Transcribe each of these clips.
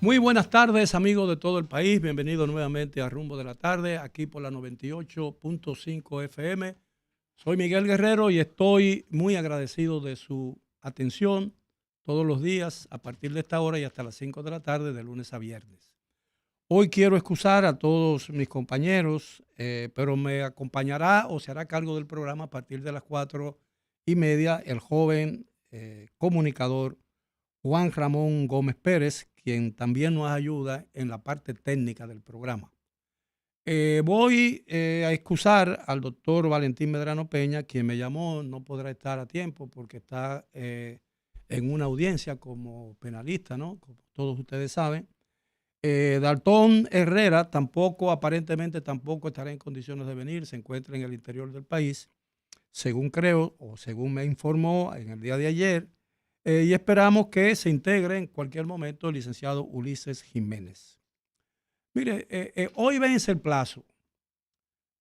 Muy buenas tardes, amigos de todo el país. Bienvenidos nuevamente a Rumbo de la Tarde, aquí por la 98.5 FM. Soy Miguel Guerrero y estoy muy agradecido de su atención todos los días a partir de esta hora y hasta las 5 de la tarde, de lunes a viernes. Hoy quiero excusar a todos mis compañeros, pero me acompañará o se hará cargo del programa a partir de las 4:30 el joven comunicador Juan Ramón Gómez Pérez, quien también nos ayuda en la parte técnica del programa. Voy a excusar al doctor Valentín Medrano Peña, quien me llamó, no podrá estar a tiempo porque está en una audiencia como penalista, ¿no? Como todos ustedes saben. Daltón Herrera aparentemente tampoco estará en condiciones de venir, se encuentra en el interior del país, según creo o según me informó en el día de ayer. Y esperamos que se integre en cualquier momento el licenciado Ulises Jiménez. Mire, hoy vence el plazo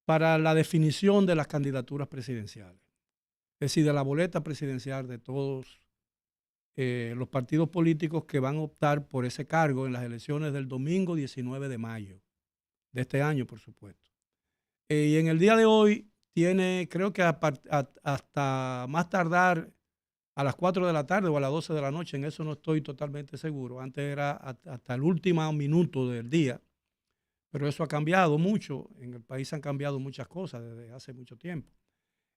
para la definición de las candidaturas presidenciales, es decir, de la boleta presidencial de todos los partidos políticos que van a optar por ese cargo en las elecciones del domingo 19 de mayo de este año, por supuesto. Y en el día de hoy tiene, creo que hasta más tardar a las 4 de la tarde o a las 12 de la noche, en eso no estoy totalmente seguro. Antes era hasta el último minuto del día, pero eso ha cambiado mucho. En el país han cambiado muchas cosas desde hace mucho tiempo.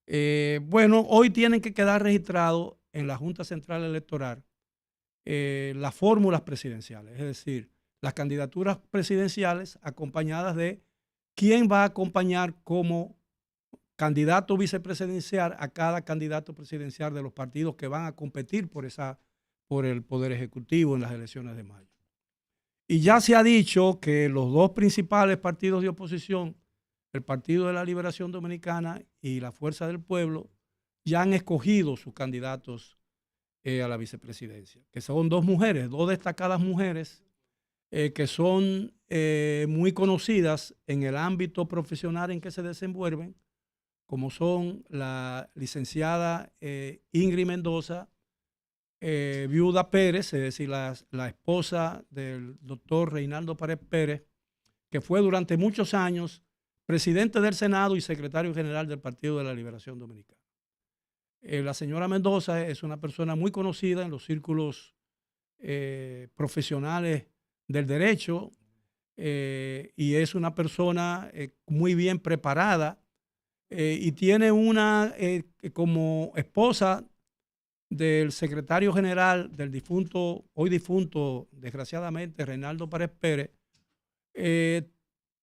Bueno, hoy tienen que quedar registrados en la Junta Central Electoral las fórmulas presidenciales, es decir, las candidaturas presidenciales acompañadas de quién va a acompañar como candidato vicepresidencial a cada candidato presidencial de los partidos que van a competir por el Poder Ejecutivo en las elecciones de mayo. Y ya se ha dicho que los dos principales partidos de oposición, el Partido de la Liberación Dominicana y la Fuerza del Pueblo, ya han escogido sus candidatos a la vicepresidencia, que son dos mujeres, dos destacadas mujeres que son muy conocidas en el ámbito profesional en que se desenvuelven, como son la licenciada Ingrid Mendoza, viuda Pérez, es decir, la esposa del doctor Reinaldo Pared Pérez, que fue durante muchos años presidente del Senado y secretario general del Partido de la Liberación Dominicana. La señora Mendoza es una persona muy conocida en los círculos profesionales del derecho y es una persona muy bien preparada y tiene como esposa del secretario general del hoy difunto, desgraciadamente, Reinaldo Pared Pérez,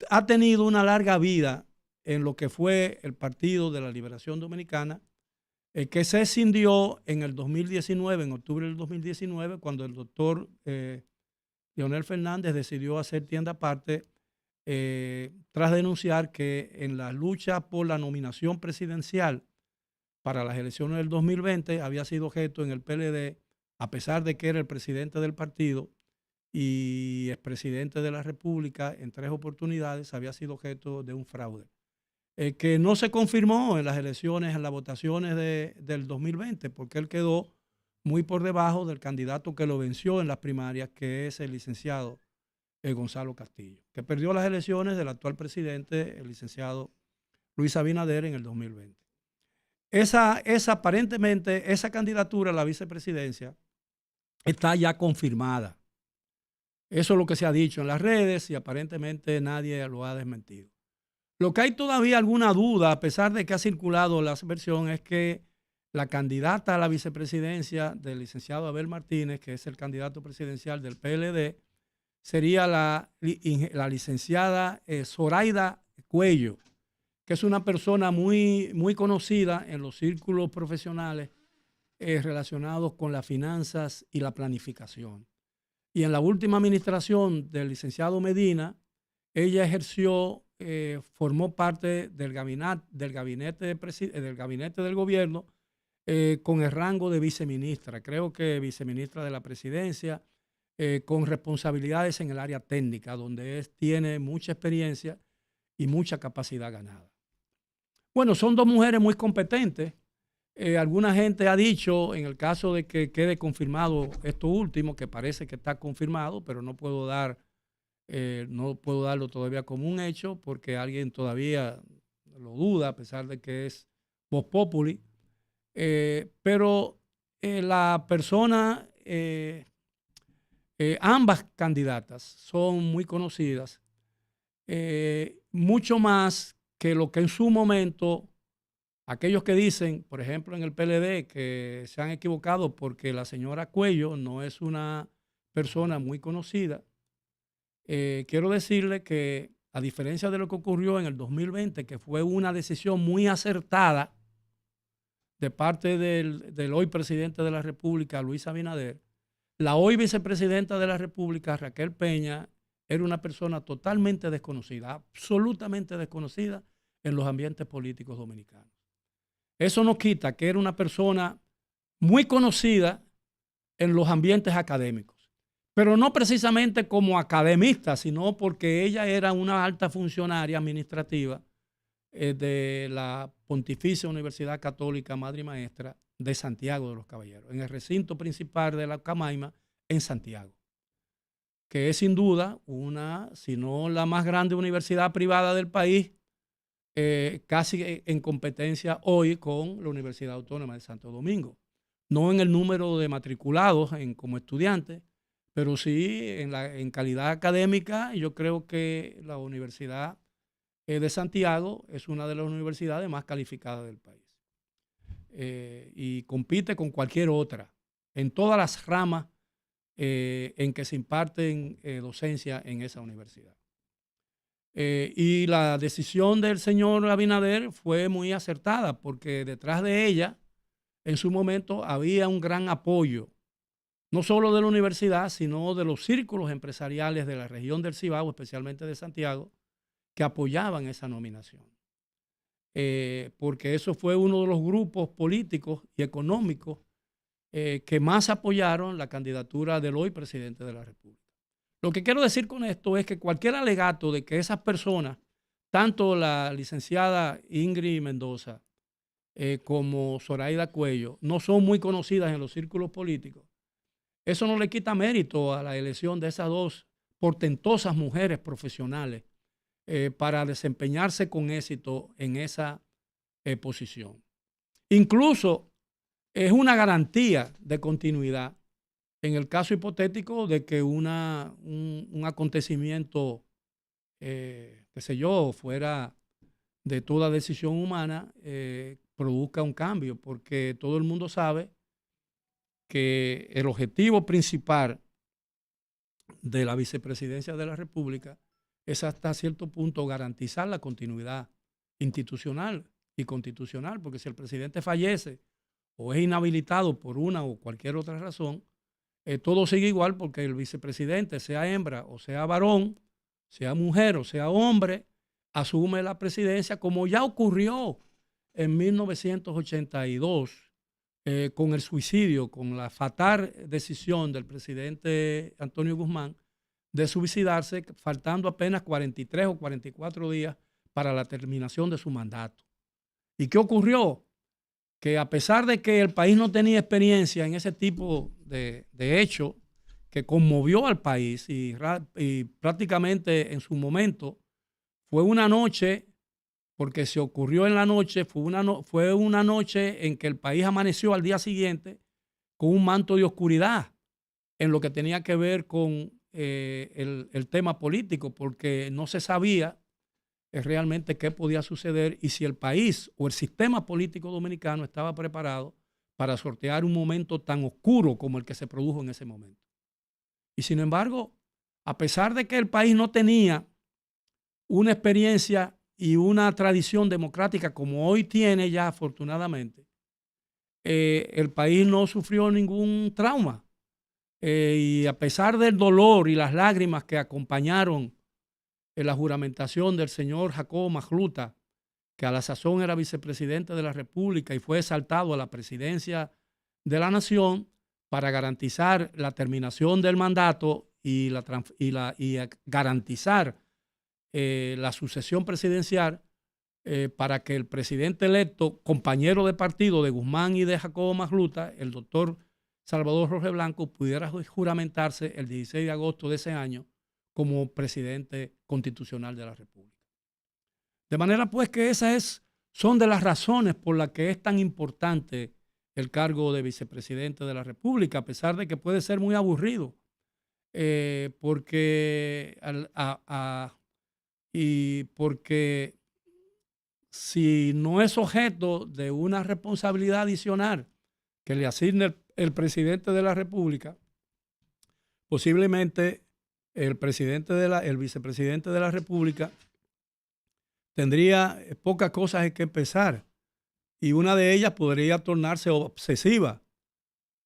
ha tenido una larga vida en lo que fue el Partido de la Liberación Dominicana, que se escindió en el 2019, en octubre del 2019, cuando el doctor Leonel Fernández decidió hacer tienda aparte tras denunciar que en la lucha por la nominación presidencial para las elecciones del 2020 había sido objeto en el PLD, a pesar de que era el presidente del partido y expresidente de la República en 3 oportunidades, había sido objeto de un fraude. Que no se confirmó en las elecciones, en las votaciones del 2020, porque él quedó muy por debajo del candidato que lo venció en las primarias, que es el licenciado Gonzalo Castillo, que perdió las elecciones del actual presidente, el licenciado Luis Abinader, en el 2020. Aparentemente, esa candidatura a la vicepresidencia está ya confirmada. Eso es lo que se ha dicho en las redes y aparentemente nadie lo ha desmentido. Lo que hay todavía alguna duda, a pesar de que ha circulado la versión, es que la candidata a la vicepresidencia del licenciado Abel Martínez, que es el candidato presidencial del PLD, sería la licenciada Zoraida Cuello, que es una persona muy, muy conocida en los círculos profesionales relacionados con las finanzas y la planificación. Y en la última administración del licenciado Medina, ella formó parte del gabinete del gobierno con el rango de viceministra, creo que viceministra de la presidencia, con responsabilidades en el área técnica, donde tiene mucha experiencia y mucha capacidad ganada. Bueno, son dos mujeres muy competentes Alguna gente ha dicho, en el caso de que quede confirmado esto último, que parece que está confirmado, pero no puedo darlo todavía como un hecho porque alguien todavía lo duda, a pesar de que es Vox Populi. Pero la persona, ambas candidatas son muy conocidas, mucho más que lo que en su momento aquellos que dicen, por ejemplo, en el PLD, que se han equivocado porque la señora Cuello no es una persona muy conocida. Quiero decirle que, a diferencia de lo que ocurrió en el 2020, que fue una decisión muy acertada de parte del hoy presidente de la República, Luis Abinader, la hoy vicepresidenta de la República, Raquel Peña, era una persona totalmente desconocida, absolutamente desconocida en los ambientes políticos dominicanos. Eso no quita que era una persona muy conocida en los ambientes académicos, pero no precisamente como academista, sino porque ella era una alta funcionaria administrativa de la Pontificia Universidad Católica Madre y Maestra de Santiago de los Caballeros, en el recinto principal de la Camaima en Santiago, que es sin duda una, si no la más grande universidad privada del país, casi en competencia hoy con la Universidad Autónoma de Santo Domingo. No en el número de matriculados como estudiantes, pero sí en calidad académica. Yo creo que la Universidad de Santiago es una de las universidades más calificadas del país. Y compite con cualquier otra en todas las ramas en que se imparten docencia en esa universidad. Y la decisión del señor Abinader fue muy acertada porque detrás de ella, en su momento, había un gran apoyo, no solo de la universidad, sino de los círculos empresariales de la región del Cibao, especialmente de Santiago, que apoyaban esa nominación. Porque eso fue uno de los grupos políticos y económicos que más apoyaron la candidatura del hoy presidente de la República. Lo que quiero decir con esto es que cualquier alegato de que esas personas, tanto la licenciada Ingrid Mendoza como Zoraida Cuello, no son muy conocidas en los círculos políticos, eso no le quita mérito a la elección de esas dos portentosas mujeres profesionales para desempeñarse con éxito en esa posición. Incluso es una garantía de continuidad en el caso hipotético de que un acontecimiento, qué sé yo, fuera de toda decisión humana, produzca un cambio, porque todo el mundo sabe que el objetivo principal de la vicepresidencia de la República es hasta cierto punto garantizar la continuidad institucional y constitucional, porque si el presidente fallece o es inhabilitado por una o cualquier otra razón, todo sigue igual porque el vicepresidente, sea hembra o sea varón, sea mujer o sea hombre, asume la presidencia como ya ocurrió en 1982 con el suicidio, con la fatal decisión del presidente Antonio Guzmán de suicidarse, faltando apenas 43 o 44 días para la terminación de su mandato. ¿Y qué ocurrió? Que a pesar de que el país no tenía experiencia en ese tipo de hecho que conmovió al país y prácticamente en su momento fue una noche, porque se ocurrió en la noche, fue una noche en que el país amaneció al día siguiente con un manto de oscuridad en lo que tenía que ver con el tema político, porque no se sabía realmente qué podía suceder y si el país o el sistema político dominicano estaba preparado para sortear un momento tan oscuro como el que se produjo en ese momento. Y sin embargo, a pesar de que el país no tenía una experiencia y una tradición democrática como hoy tiene ya afortunadamente, el país no sufrió ningún trauma. Y a pesar del dolor y las lágrimas que acompañaron en la juramentación del señor Jacobo Magluta, que a la sazón era vicepresidente de la República y fue exaltado a la presidencia de la nación para garantizar la terminación del mandato y garantizar la sucesión presidencial, para que el presidente electo, compañero de partido de Guzmán y de Jacobo Magluta, el doctor Salvador Jorge Blanco, pudiera juramentarse el 16 de agosto de ese año como presidente constitucional de la República. De manera pues que son de las razones por las que es tan importante el cargo de vicepresidente de la República, a pesar de que puede ser muy aburrido, porque si no es objeto de una responsabilidad adicional que le asigne el presidente de la República, posiblemente el vicepresidente de la República tendría pocas cosas en que empezar, y una de ellas podría tornarse obsesiva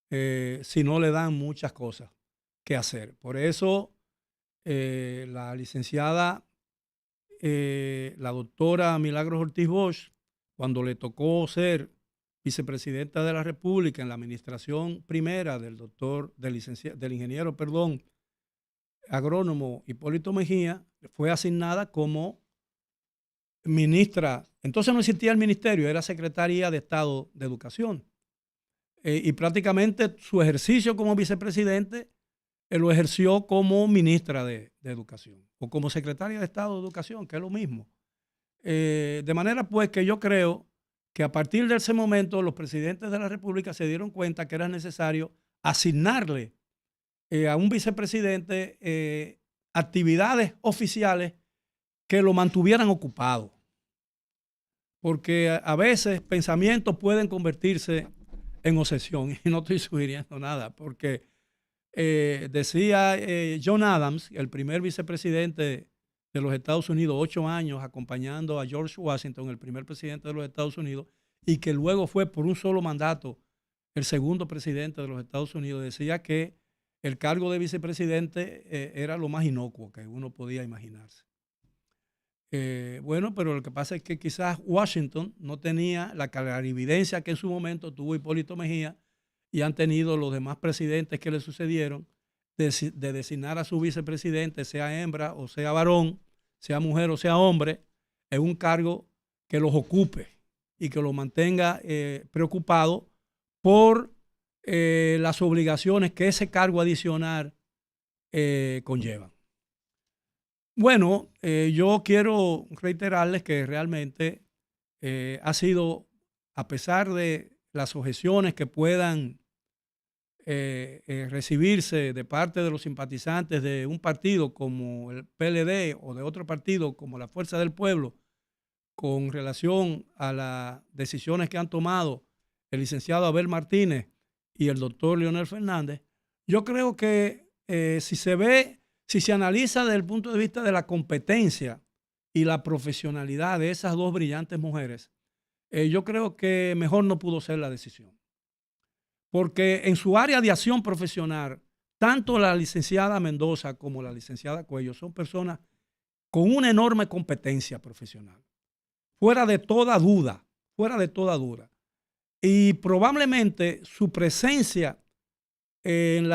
si no le dan muchas cosas que hacer. Por eso la licenciada, la doctora Milagros Ortiz Bosch, cuando le tocó ser vicepresidenta de la República en la administración primera del ingeniero agrónomo Hipólito Mejía, fue asignada como ministra. Entonces no existía el ministerio, era Secretaría de Estado de Educación. Y prácticamente su ejercicio como vicepresidente lo ejerció como ministra de Educación o como secretaria de Estado de Educación, que es lo mismo. De manera pues que yo creo que a partir de ese momento los presidentes de la República se dieron cuenta que era necesario asignarle a un vicepresidente actividades oficiales que lo mantuvieran ocupado. Porque a veces pensamientos pueden convertirse en obsesión, y no estoy sugiriendo nada, porque decía John Adams, el primer vicepresidente de los Estados Unidos, 8 años acompañando a George Washington, el primer presidente de los Estados Unidos, y que luego fue por un solo mandato el segundo presidente de los Estados Unidos, decía que el cargo de vicepresidente era lo más inocuo que uno podía imaginarse. Bueno, pero lo que pasa es que quizás Washington no tenía la clarividencia que en su momento tuvo Hipólito Mejía y han tenido los demás presidentes que le sucedieron de designar a su vicepresidente, sea hembra o sea varón, sea mujer o sea hombre, en un cargo que los ocupe y que los mantenga preocupados por las obligaciones que ese cargo adicional conlleva. Bueno, yo quiero reiterarles que realmente ha sido, a pesar de las objeciones que puedan recibirse de parte de los simpatizantes de un partido como el PLD o de otro partido como la Fuerza del Pueblo, con relación a las decisiones que han tomado el licenciado Abel Martínez y el doctor Leonel Fernández, yo creo que si se analiza desde el punto de vista de la competencia y la profesionalidad de esas dos brillantes mujeres, yo creo que mejor no pudo ser la decisión. Porque en su área de acción profesional, tanto la licenciada Mendoza como la licenciada Cuello son personas con una enorme competencia profesional, fuera de toda duda, fuera de toda duda. Y probablemente su presencia en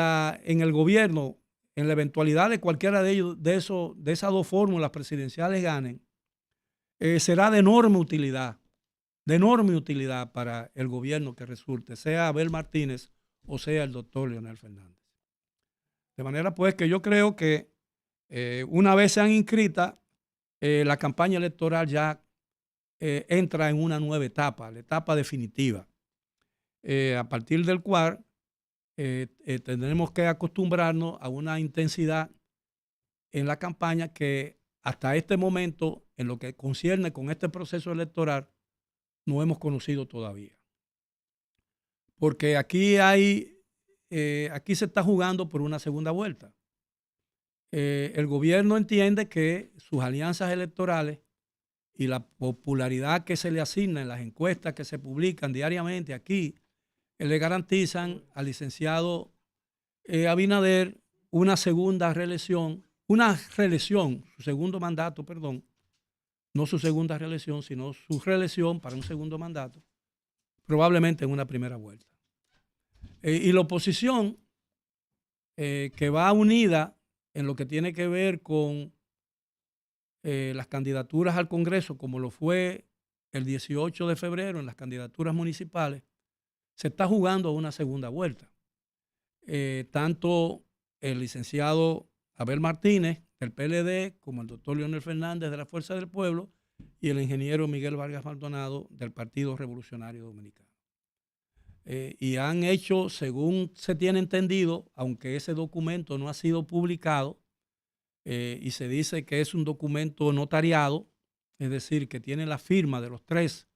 el gobierno, en la eventualidad de cualquiera de esas dos fórmulas presidenciales ganen, será de enorme utilidad para el gobierno que resulte, sea Abel Martínez o sea el doctor Leonel Fernández. De manera pues que yo creo que una vez sean inscritas, la campaña electoral ya entra en una nueva etapa, la etapa definitiva, a partir del cual tendremos que acostumbrarnos a una intensidad en la campaña que hasta este momento, en lo que concierne con este proceso electoral, no hemos conocido todavía. Porque aquí se está jugando por una segunda vuelta. El gobierno entiende que sus alianzas electorales y la popularidad que se le asigna en las encuestas que se publican diariamente aquí, le garantizan al licenciado Abinader una segunda reelección, su segundo mandato, perdón, no su segunda reelección, sino su reelección para un segundo mandato, probablemente en una primera vuelta. Y la oposición, que va unida en lo que tiene que ver con las candidaturas al Congreso, como lo fue el 18 de febrero en las candidaturas municipales, se está jugando una segunda vuelta. Tanto el licenciado Abel Martínez del PLD como el doctor Leonel Fernández de la Fuerza del Pueblo y el ingeniero Miguel Vargas Maldonado del Partido Revolucionario Dominicano. Y han hecho, según se tiene entendido, aunque ese documento no ha sido publicado, y se dice que es un documento notariado, es decir, que tiene la firma de los 3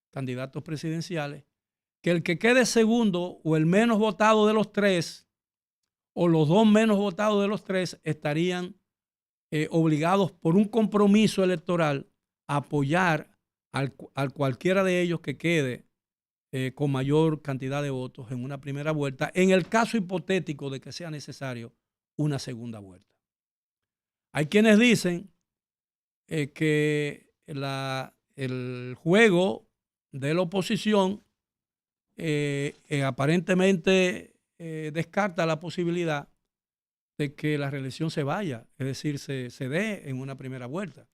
candidatos presidenciales, que el que quede segundo o el menos votado de los 3 o los 2 menos votados de los 3 estarían obligados por un compromiso electoral a apoyar al cualquiera de ellos que quede con mayor cantidad de votos en una primera vuelta, en el caso hipotético de que sea necesario una segunda vuelta. Hay quienes dicen que el juego de la oposición aparentemente descarta la posibilidad de que la reelección se vaya, es decir, se dé en una primera vuelta.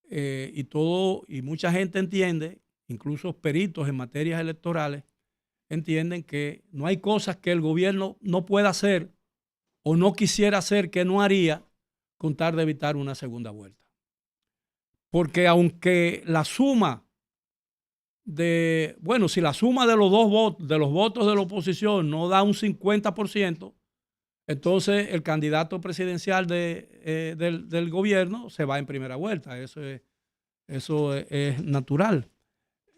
Y mucha gente entiende, incluso peritos en materias electorales, entienden que no hay cosas que el gobierno no pueda hacer o no quisiera hacer que no haría con tal de evitar una segunda vuelta. Porque aunque la suma si la suma de los votos de la oposición no da un 50%, entonces el candidato presidencial del gobierno se va en primera vuelta. Eso es natural.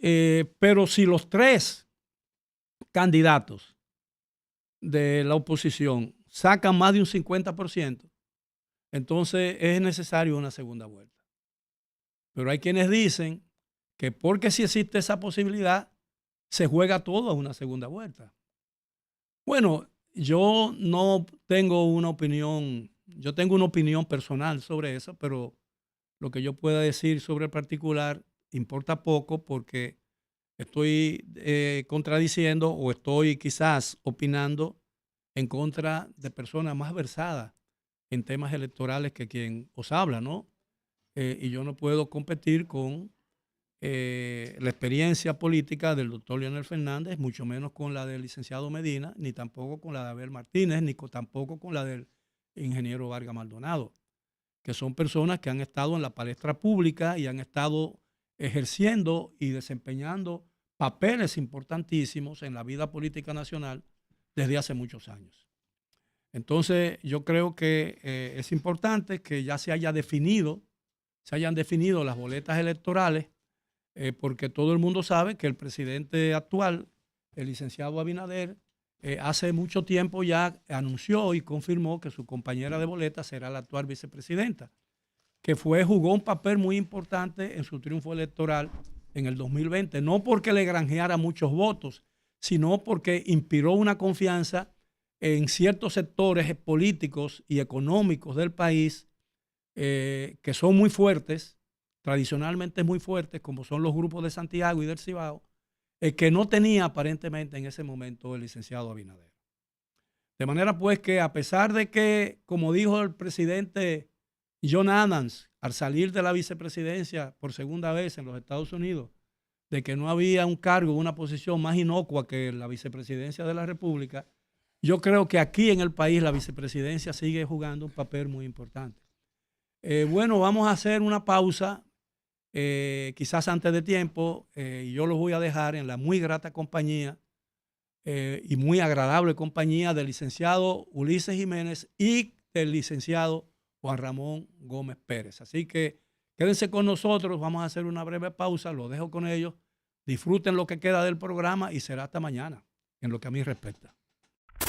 Pero si los 3 candidatos de la oposición sacan más de un 50%, entonces es necesario una segunda vuelta. Pero hay quienes dicen que porque si existe esa posibilidad, se juega todo a una segunda vuelta. Bueno, yo no tengo una opinión, yo tengo una opinión personal sobre eso, pero lo que yo pueda decir sobre el particular importa poco porque estoy contradiciendo o estoy quizás opinando en contra de personas más versadas en temas electorales que quien os habla, ¿no? Y yo no puedo competir con la experiencia política del doctor Leonel Fernández, mucho menos con la del licenciado Medina, ni tampoco con la de Abel Martínez, ni tampoco con la del ingeniero Vargas Maldonado, que son personas que han estado en la palestra pública y han estado ejerciendo y desempeñando papeles importantísimos en la vida política nacional desde hace muchos años. Entonces, yo creo que es importante que ya se hayan definido las boletas electorales, porque todo el mundo sabe que el presidente actual, el licenciado Abinader, hace mucho tiempo ya anunció y confirmó que su compañera de boleta será la actual vicepresidenta, que jugó un papel muy importante en su triunfo electoral en el 2020, no porque le granjeara muchos votos, sino porque inspiró una confianza en ciertos sectores políticos y económicos del país que son muy fuertes, tradicionalmente muy fuertes, como son los grupos de Santiago y del Cibao, que no tenía aparentemente en ese momento el licenciado Abinader. De manera pues que a pesar de que, como dijo el presidente John Adams al salir de la vicepresidencia por segunda vez en los Estados Unidos, de que no había un cargo, una posición más inocua que la vicepresidencia de la República, yo creo que aquí en el país la vicepresidencia sigue jugando un papel muy importante. Bueno, vamos a hacer una pausa, quizás antes de tiempo, y yo los voy a dejar en la muy grata compañía y muy agradable compañía del licenciado Ulises Jiménez y del licenciado Juan Ramón Gómez Pérez. Así que quédense con nosotros, vamos a hacer una breve pausa, los dejo con ellos, disfruten lo que queda del programa y será hasta mañana, en lo que a mí respecta.